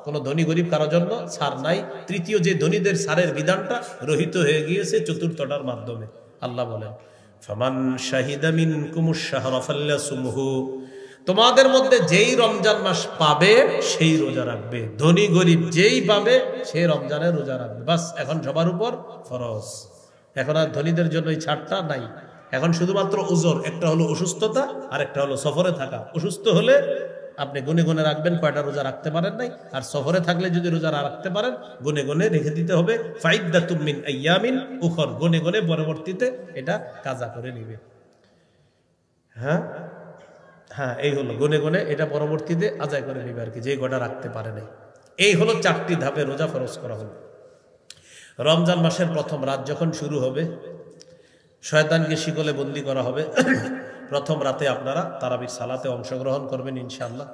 কোনো ধনী গরিব কারোর জন্য ছাড় নাই। তৃতীয় যে ধনীদের ছাড়ের বিধানটা রহিত হয়ে গিয়েছে চতুর্থটার মাধ্যমে। আল্লাহ বলেন, ফামান শাহিদা মিনকুমুশ শাহরা ফাল্যাসুমহু, তোমাদের মধ্যে যেই রমজান মাস পাবে সেই রোজা রাখবে। ধনী গরিব যেই পাবে সেই রমজানের রোজা রাখবে। বাস, এখন সবার উপর ফরজ। এখন আর ধনীদের জন্য এই ছাড়টা নাই। এখন শুধুমাত্র উজর, একটা হলো অসুস্থতা আর একটা হলো সফরে থাকা। অসুস্থ হলে আপনি গুনে গুনে রাখবেন কয়টা রোজা রাখতে পারেন নাই, আর সফরে থাকলে যদি রোজা রাখতে পারেন গুনে গুনে রেখে দিতে হবে। ফাইদ্দাতুম মিন আইয়ামিন উখর, গুনে গুনে পরবর্তীতে এটা কাজা করে নিবে। হ্যাঁ, এই হলো গুনে গুনে এটা পরবর্তীতে আদায় করে নিবে আর কি, যে কটা রাখতে পারে নাই। এই হলো 4টি ধাপে রোজা ফরজ করা হলো। রমজান মাসের প্রথম রাত যখন শুরু হবে, শয়তানকে শিকলে বন্দি করা হবে। প্রথম রাতে আপনারা তারাবির সালাতে অংশগ্রহণ করবেন ইনশাআল্লাহ।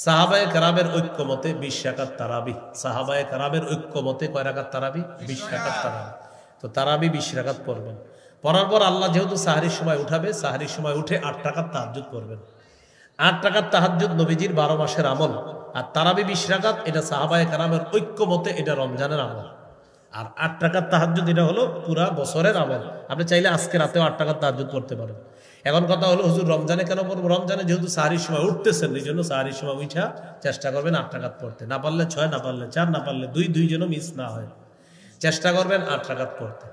সাহাবায়ে কেরামের ঐক্যমতে 20 রাকাত তারাবি। সাহাবায়ে কেরামের ঐক্যমতে কয় রাকাত তারাবি? 20 রাকাত তারাবি। তো তারাবি 20 রাকাত পড়বেন। পড়ার পর আল্লাহ যেহেতু সাহরির সময় উঠাবে, সাহরির সময় উঠে 8 রাকাত তাহাজ্জুদ পড়বেন। 8 রাকাত তাহাজ্জুদ নবীজির 12 মাসের আমল। আর তারাবি 20 রাকাত, এটা সাহাবায়ে কেরামের ঐক্যমতে এটা রমজানের আমল। আর 8 রাকাত তাহাজ্জুদ এটা হলো পুরা বছরের আমল। আপনি চাইলে আজকে রাতেও 8 রাকাত তাহাজ্জুদ পড়তে পারেন। এখন কথা হলো, হুজুর রমজানে কেন পড়বো? রমজানে যেহেতু সাহরির সময় উঠতেছেন, এই জন্য সাহরির সময় উঠা চেষ্টা করবেন 8 রাকাত পড়তে। না পারলে 6, না পারলে 4, না পারলে 2 যেন মিস না হয়। চেষ্টা করবেন 8 রাকাত পড়তে।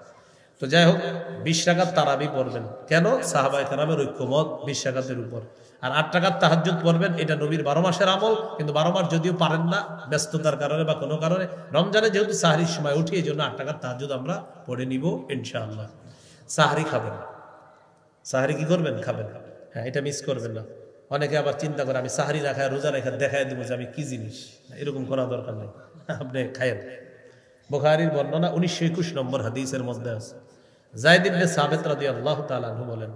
তো যাই হোক, 20 রাকাত তারাবি পড়বেন। কেন? সাহাবায়ে কেরামের ঐক্যমত 20 রাকাতের উপর। আর 8 রাকাত তাহাজ্জুদ পড়বেন, এটা নবীর 12 মাসের আমল। কিন্তু 12 মাস যদিও পারেন না ব্যস্ততার কারণে বা কোনো কারণে, রমজানে যেহেতু সাহরির সময় উঠি এই জন্য 8 রাকাত তাহাজ্জুদ আমরা পড়ে নিব ইনশাআল্লাহ। সাহরি খাবেন, সাহরি কি করবেন? খাবেন। হ্যাঁ, এটা মিস করবেন না। অনেকে আবার চিন্তা করে আমি সাহরি রাখায় রোজা রেখা দেখায় দেবো যে আমি কি জিনিস। এরকম করা দরকার নেই, আপনি খায়েন। বুখারীর বর্ণনা 1921 নম্বর হাদিসের মধ্যে আছে, যায়েদ ইবনে সাবিত রাদিয়াল্লাহু তাআলা আনহু বলেন,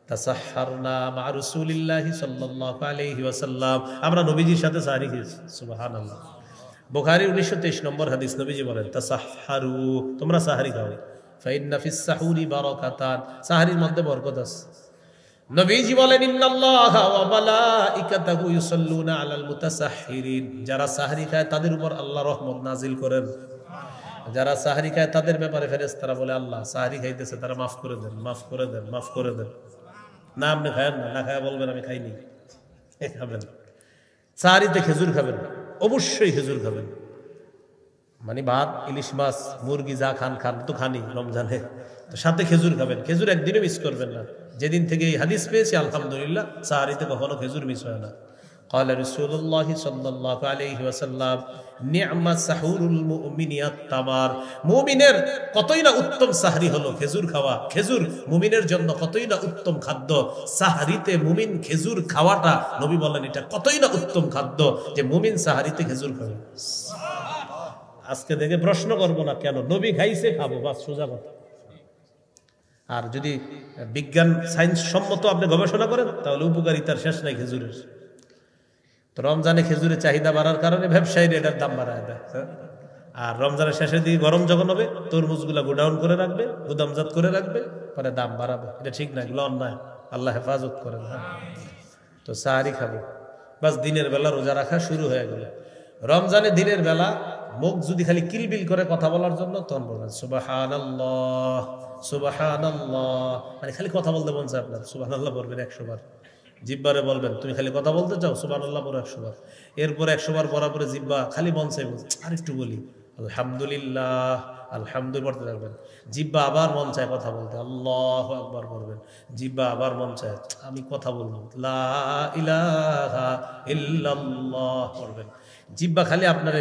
তাসাহহারনা মা রাসূলিল্লাহি সাল্লাল্লাহু আলাইহি ওয়াসাল্লাম, আমরা নবীজির সাথে সাহরি খেয়েছি। সুবহানাল্লাহ। বুখারীর 1923 নম্বর হাদিস, নবীজি বলেন, তাসাহহারু, তোমরা সাহরি খাও। ফাইন্না ফিস সাহুরি বারাকাতান, সাহরির মধ্যে বরকত আছে। নবীজি বলেন, ইন্নাল্লাহা ওয়া মালাইকাতাহু ইউসাল্লুনা আলাল মুতাসাহহিরিন, যারা সাহরি খায় তাদের উপর আল্লাহ রহমত নাজিল করেন। যারা সাহরি খায় তাদের ব্যাপারে ফেরেশতারা বলে, আল্লাহ সাহরি খাইতেছে, তারা মাফ করে দেন, মাফ করে দেন, মাফ করে দেন। না আপনি খায়েন না, না খায় বলবেন আমি খাইনি। খাবেন সাহরিতে, খেজুর খাবেন, অবশ্যই খেজুর খাবেন। মানে ভাত, ইলিশ মাছ, মুরগি যা খান খান তো খানি রমজানে, তো সাথে খেজুর খাবেন। খেজুর একদিনও মিস করবেন না। যেদিন থেকে এই হাদিস পেয়েছি আলহামদুলিল্লাহ সাহারিতে কখনো খেজুর মিস হয় না। قال رسول الله صلى الله عليه وسلم নি'মা সাহুরুল মুমিনি আত-তামার, মুমিনের কতই না উত্তম সাহরি হলো খেজুর খাওয়া। খেজুর মুমিনের জন্য কতই না উত্তম খাদ্য। সাহরিতে মুমিন খেজুর খাওয়াটা, নবী বলেন এটা কতই না উত্তম খাদ্য যে মুমিন সাহরিতে খেজুর খাবে। আজকে দেখে প্রশ্ন করবো না কেন, নবী খাইছে খাবো, বাস সোজা কথা। আর যদি বিজ্ঞান সায়েন্স সম্মত আপনি গবেষণা করেন তাহলে উপকারিতার শেষ নাই খেজুরের। তো রমজানে খেজুরের চাহিদা বাড়ার কারণে ব্যবসায়ীরা এটার দাম বাড়ায় দেয়। আর রমজানের শেষের দিকে গরম যখন হবে তরমুজগুলা গোডাউন করে রাখবে, গুদামজাত করে রাখবে, পরে দাম বাড়াবে। এটা ঠিক না, এগুলো অন্যায়, আল্লাহ হেফাজত করেন। তো সাহারি খাবো, বাস দিনের বেলা রোজা রাখা শুরু হয়ে গেল। রমজানে দিনের বেলা মুখ যদি খালি কিলবিল করে কথা বলার জন্য, তখন বলবেন সুবহানাল্লাহ সুবহানাল্লাহ, মানে খালি কথা বলতে মন চায় আপনার, সুবহানাল্লাহ বলবেন 100 বার। জিব্বারে বলবেন তুমি খালি কথা বলতে চাও, সুবহানাল্লাহ বলো 100 বার। এরপর 100 বার পড়ার পরে জিব্বা খালি মন চাই আর একটু বলি আলহামদুলিল্লাহ, আলহামদুলিল্লাহ পড়তে থাকবেন। জিব্বা আবার মন চায় কথা বলতে, আল্লাহু আকবার করবেন। জিব্বা আবার মন চায় আমি কথা বলবো, লা ইলাহা ইল্লাল্লাহ করবেন। জিব্বা খালি আপনার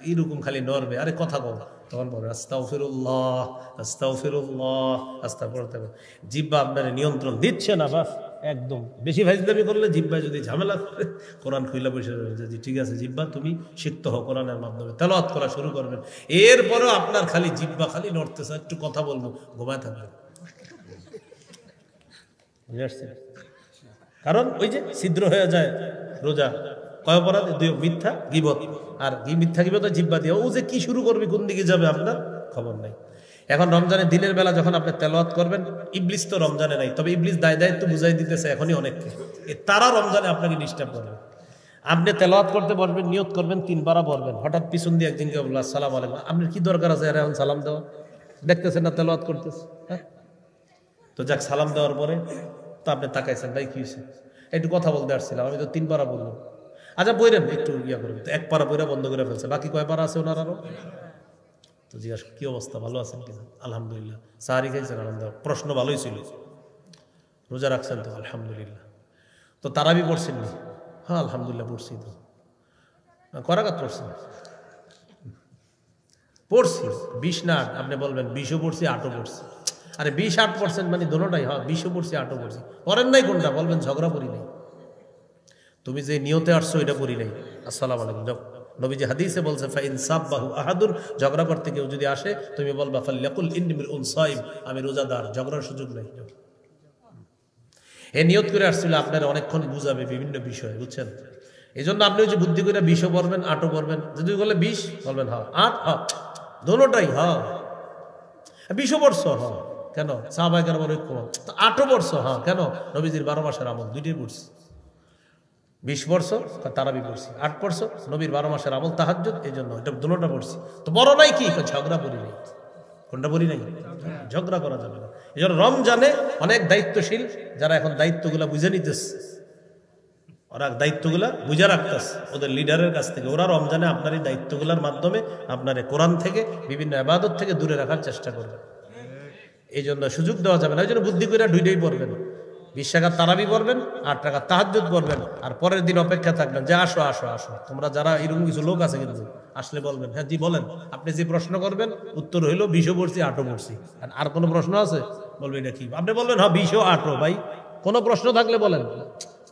এইরকম খালি নড়বে, আরে কথা বল, তখন বলবেন আস্তাগফিরুল্লাহ আস্তাগফিরুল্লাহ আস্তাগফিরুল্লাহ। জিব্বা আপনার নিয়ন্ত্রণ দিচ্ছে না, বাস একদম বেশি ফাইজলামি করলে জিব্বা যদি ঝামেলা করে কোরআন খুইলা বসে যাবেন যে ঠিক আছে জিব্বা তুমি শিখতে হও, কোরআনের মাধ্যমে তেলাওয়াত করা শুরু করবেন। এরপরেও আপনার খালি জিব্বা খালি নড়তেছে, একটু কথা বলবো, ঘুমায় থাকবেন। কারণ ওই যে ছিদ্র হয়ে যায় রোজা, কয় অপরাধ, 2 মিথ্যা গীবত। আর মিথ্যা গীবত জিব্বা দিয়ে ও যে কি শুরু করবে, কোন দিকে যাবে আপনার খবর নাই। এখন রমজানের দিনের বেলা যখন আপনি তেলাওয়াত করবেন, ইবলিস তো রমজানে নাই, তবে ইবলিস দায়িত্ব বুঝাই দিতেছে এখনই অনেককে, তারা রমজানে আপনাকে ডিস্টার্ব করবে। আপনি তেলাওয়াত করতে বসবেন, নিয়ত করবেন 3 বার পড়বেন, হঠাৎ পিছন দিয়ে একদিনকে বলল আসসালামু আলাইকুম, আপনার কি দরকার আছে আর এখন সালাম দেওয়া, দেখতেছেন না তেলাওয়াত করতেছে, হ্যাঁ? তো যাক সালাম দেওয়ার পরে তো আপনি তাকাইছেন, ভাই কি হয়েছে, একটু কথা বলতে আসছিলাম, আমি তো 3 বার বললাম, আচ্ছা বইরেন একটু ইয়া করবেন, তো 1 পারা বইরা বন্ধ করে ফেলছে, বাকি কয় পারা আছে ওনার আরো। তো জিজ্ঞাসা কি অবস্থা, ভালো আছেন কিনা, আলহামদুলিল্লাহ। সাহারি খাইছেন, আলহামদুলিল্লাহ। প্রশ্ন ভালোই ছিল, রোজা রাখছেন তো, আলহামদুলিল্লাহ। তো তারাবি পড়ছেন না, হ্যাঁ আলহামদুলিল্লাহ পড়ছি। তো করাঘাত পড়ছেন, পড়ছি 20 না 8, আপনি বলবেন 20ও পড়ছি 8ও পড়ছি। আরে 20 8 পড়ছেন মানে দোনোটাই, হ্যাঁ 20ও পড়ছি 8ও পড়ছি। পড়েন নাই কোনটা, বলবেন ঝগড়া করি নাই, তুমি যে নিয়তে আসছো এটা করি নাই, আসসালামু আলাইকুম। যাও, নবীজি হাদিসে বলছে ফাইন সাব্বাহু আহাদুর, ঝগড়া করতে কেউ যদি আসে তুমি বলবা ফালইয়াকুল ইন্নী মিরউন সাইম, আমি রোজাদার, ঝগড়ার সুযোগ নাই। এ নিয়ত করে আসছিল আপনারা অনেকক্ষণ বুঝাবে বিভিন্ন বিষয়, বুঝছেন? এই জন্য আপনি ওই যে বুদ্ধি করে 20ও পড়বেন 8ও পড়বেন, যদি বলে 20 বলবেন হ্যাঁ 8 হ্যাঁ দোনোটাই হ্যাঁ। 20ও পড়ছো হ্যাঁ, কেন সাহাবায়ে কেরামের ঐক্য। 8ও পড়ছো হ্যাঁ, কেন নবীজির 12 মাসের আমল, 2টাই পড়ছি। 20 পড়ছো তারাবি পড়ছি, 8 পড়ছো নবীর 12 মাসের আমল তাহাজ্জুদ, এই জন্য এটা দুটোটা পড়ছি। তো বড় নাই কি, ঝগড়া করি নাই, কোনটা বলি নাই, ঝগড়া করা যাবে না। এই জন্য রমজানে অনেক দায়িত্বশীল যারা এখন দায়িত্বগুলা বুঝে নিতেছে, ওরা দায়িত্বগুলা বুঝে রাখতেছে ওদের লিডারের কাছ থেকে, ওরা রমজানে আপনার এই দায়িত্বগুলার মাধ্যমে আপনার কোরআন থেকে বিভিন্ন ইবাদত থেকে দূরে রাখার চেষ্টা করবে। এই জন্য সুযোগ দেওয়া যাবে না, এই জন্য বুদ্ধি করে 2টাই পড়বেন, 20 টাকার তারাবি পড়বেন, 8 টাকার তাহাজ্জুদ পড়বেন, আর পরের দিন অপেক্ষা থাকবেন যে আসো আসো আসো। তোমরা যারা এরকম কিছু লোক আছে কিন্তু আসলে বলবেন হ্যাঁ জি বলেন, আপনি যে প্রশ্ন করবেন উত্তর হইলো 20ও পড়ছি 8ও পড়ছি, আর কোনো প্রশ্ন আছে বলবে এটা কি, আপনি বলবেন হ্যাঁ 20ও 8ও, ভাই কোনো প্রশ্ন থাকলে বলেন,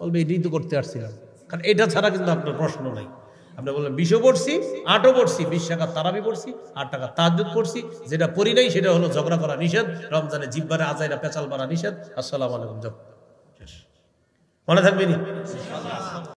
বলবে এটাই তো করতে আসছিলাম, কারণ এটা ছাড়া কিন্তু আপনার প্রশ্ন নাই। আপনি বললেন 20ও পড়ছি 8ও পড়ছি, 20 টাকার তারাবি পড়ছি, 8 টাকার তাহাজ্জুদ পড়ছি, যেটা পড়ি নাই সেটা হলো ঝগড়া করা নিষেধ, রমজানে জিব্বারে আজাইরা পেঁচাল মারা নিষেধ। আসসালামু আলাইকুম, মনে থাকবে নি?